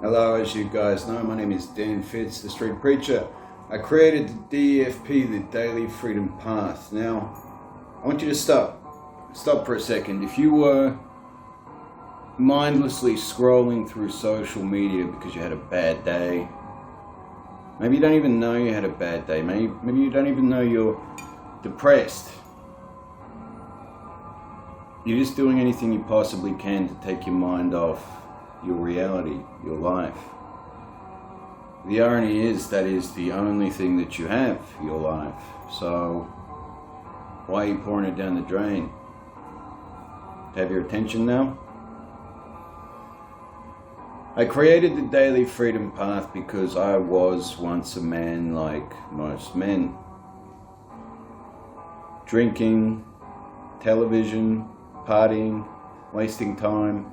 Hello, as you guys know, my name is Dan Fitz, the Street Preacher. I created the DFP, the Daily Freedom Path. Now, I want you to stop for a second. If you were mindlessly scrolling through social media because you had a bad day, maybe you don't even know you had a bad day, maybe you don't even know you're depressed. You're just doing anything you possibly can to take your mind off your reality, your life. The irony is that is the only thing that you have, your life. So why are you pouring it down the drain? Have your attention now? I created the Daily Freedom Path because I was once a man like most men. Drinking, television, partying, wasting time.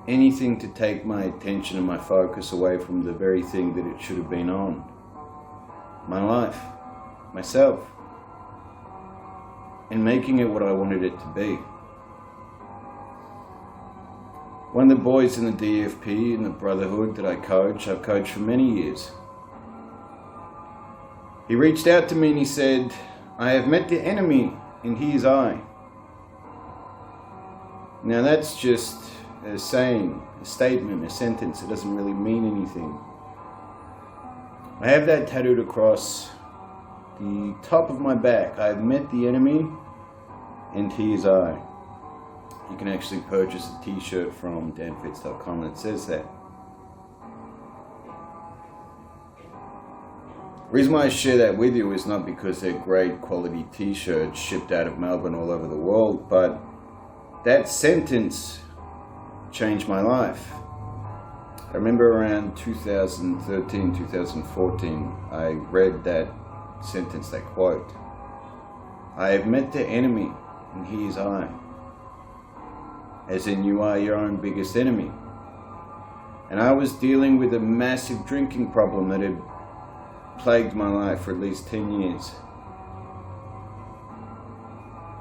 Anything to take my attention and my focus away from the very thing that it should have been on. My life, myself, and making it what I wanted it to be. One of the boys in the DFP, in the Brotherhood that I've coached for many years. He reached out to me and he said, "I have met the enemy and he is I." Now that's just a saying, a statement, a sentence. It doesn't really mean anything. I have that tattooed across the top of my back. I have met the enemy and he is I. You can actually purchase a t-shirt from danfitz.com that says that. The reason why I share that with you is not because they're great quality t-shirts shipped out of Melbourne all over the world, but that sentence changed my life. I remember around 2013, 2014, I read that sentence, that quote. I have met the enemy and he is I. As in, you are your own biggest enemy. And I was dealing with a massive drinking problem that had plagued my life for at least 10 years.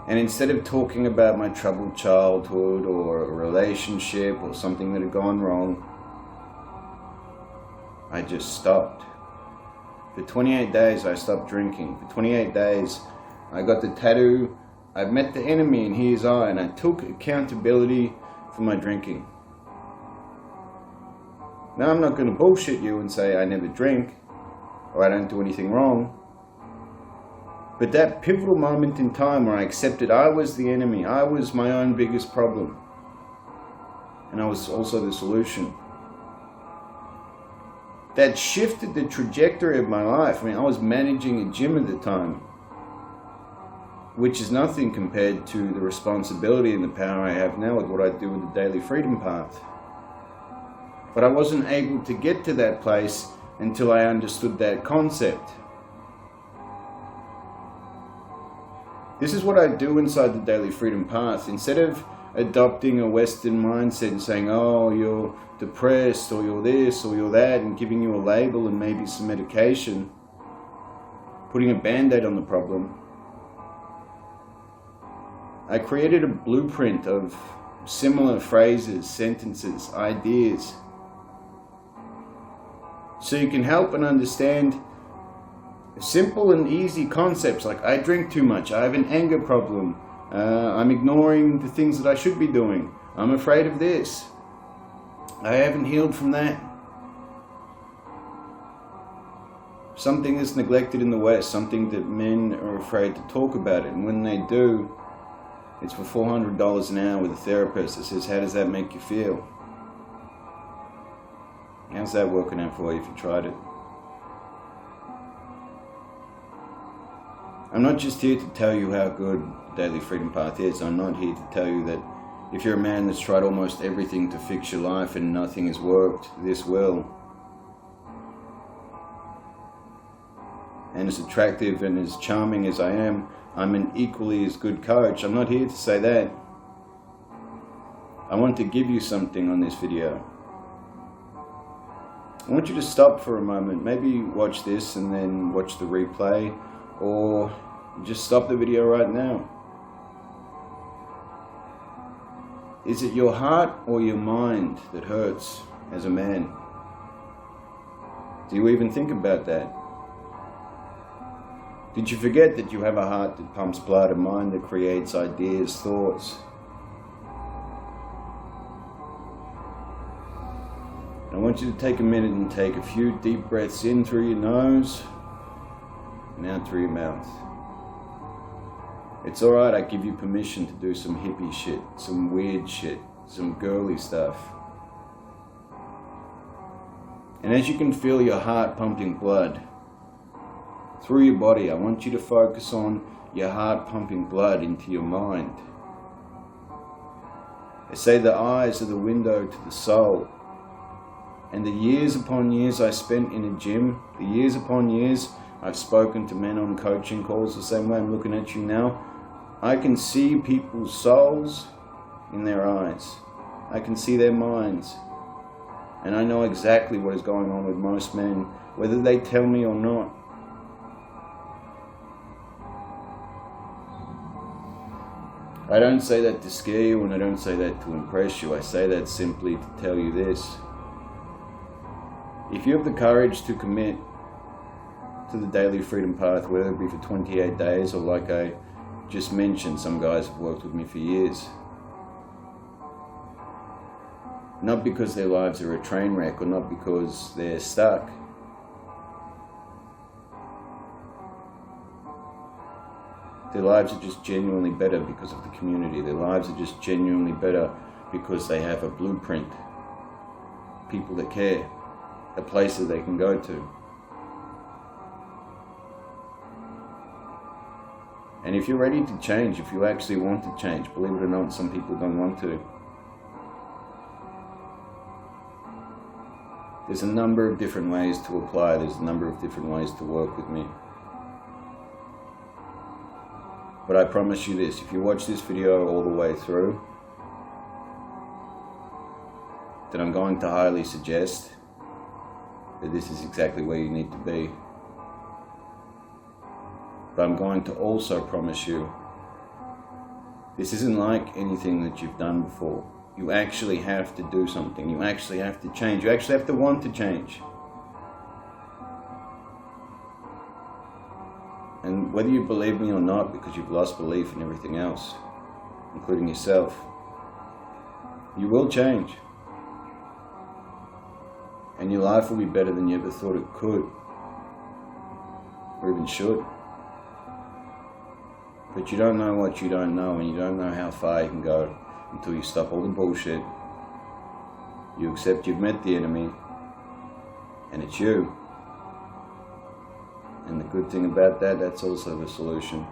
And instead of talking about my troubled childhood or a relationship or something that had gone wrong, I just stopped. For 28 days I stopped drinking. For 28 days I got the tattoo, I've met the enemy and he is I, and I took accountability for my drinking. Now I'm not going to bullshit you and say I never drink or I don't do anything wrong. But that pivotal moment in time where I accepted I was the enemy, I was my own biggest problem, and I was also the solution, that shifted the trajectory of my life. I mean, I was managing a gym at the time, which is nothing compared to the responsibility and the power I have now with what I do with the Daily Freedom Path. But I wasn't able to get to that place until I understood that concept. This is what I do inside the Daily Freedom Path. Instead of adopting a Western mindset and saying, oh, you're depressed, or you're this, or you're that, and giving you a label and maybe some medication, putting a band-aid on the problem, I created a blueprint of similar phrases, sentences, ideas, so you can help and understand simple and easy concepts like I drink too much, I have an anger problem, I'm ignoring the things that I should be doing, I'm afraid of this, I haven't healed from that. Something is neglected in the West, something that men are afraid to talk about it, and when they do, it's for $400 an hour with a therapist that says, how does that make you feel? How's that working out for you if you tried it? I'm not just here to tell you how good the Daily Freedom Path is. I'm not here to tell you that if you're a man that's tried almost everything to fix your life and nothing has worked, this will. And as attractive and as charming as I am, I'm an equally as good coach. I'm not here to say that. I want to give you something on this video. I want you to stop for a moment. Maybe watch this and then watch the replay, or just stop the video right now. Is it your heart or your mind that hurts as a man? Do you even think about that? Did you forget that you have a heart that pumps blood, a mind that creates ideas, thoughts? I want you to take a minute and take a few deep breaths in through your nose and out through your mouth. It's alright, I give you permission to do some hippie shit, some weird shit, some girly stuff. And as you can feel your heart pumping blood through your body, I want you to focus on your heart pumping blood into your mind. They say the eyes are the window to the soul. And the years upon years I spent in a gym, the years upon years I've spoken to men on coaching calls the same way I'm looking at you now, I can see people's souls in their eyes. I can see their minds. And I know exactly what is going on with most men, whether they tell me or not. I don't say that to scare you, and I don't say that to impress you. I say that simply to tell you this. If you have the courage to commit to the daily freedom path, whether it be for 28 days or like I just mentioned, some guys have worked with me for years. Not because their lives are a train wreck or not because they're stuck. Their lives are just genuinely better because of the community. Their lives are just genuinely better because they have a blueprint. People that care. A place that they can go to. And if you're ready to change, if you actually want to change, believe it or not, some people don't want to. There's a number of different ways to apply. There's a number of different ways to work with me. But I promise you this, if you watch this video all the way through, then I'm going to highly suggest that this is exactly where you need to be. But I'm going to also promise you, this isn't like anything that you've done before. You actually have to do something. You actually have to change. You actually have to want to change. And whether you believe me or not, because you've lost belief in everything else, including yourself, you will change. And your life will be better than you ever thought it could, or even should. But you don't know what you don't know, and you don't know how far you can go until you stop all the bullshit. You accept you've met the enemy, and it's you. And the good thing about that, that's also the solution.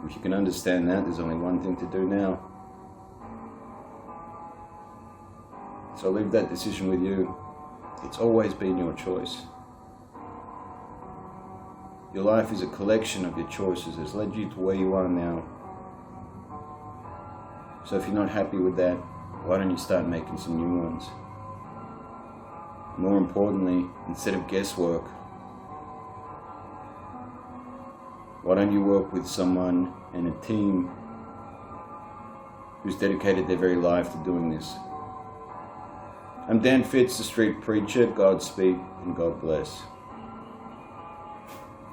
If you can understand that, there's only one thing to do now. So I'll leave that decision with you. It's always been your choice. Your life is a collection of your choices that's led you to where you are now. So if you're not happy with that, why don't you start making some new ones? More importantly, instead of guesswork, why don't you work with someone and a team who's dedicated their very life to doing this? I'm Dan Fitz, the street preacher. Godspeed and God bless.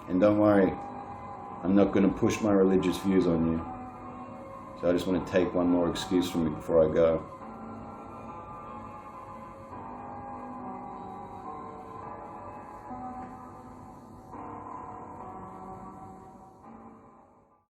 And don't worry, I'm not going to push my religious views on you. So I just want to take one more excuse from you before I go.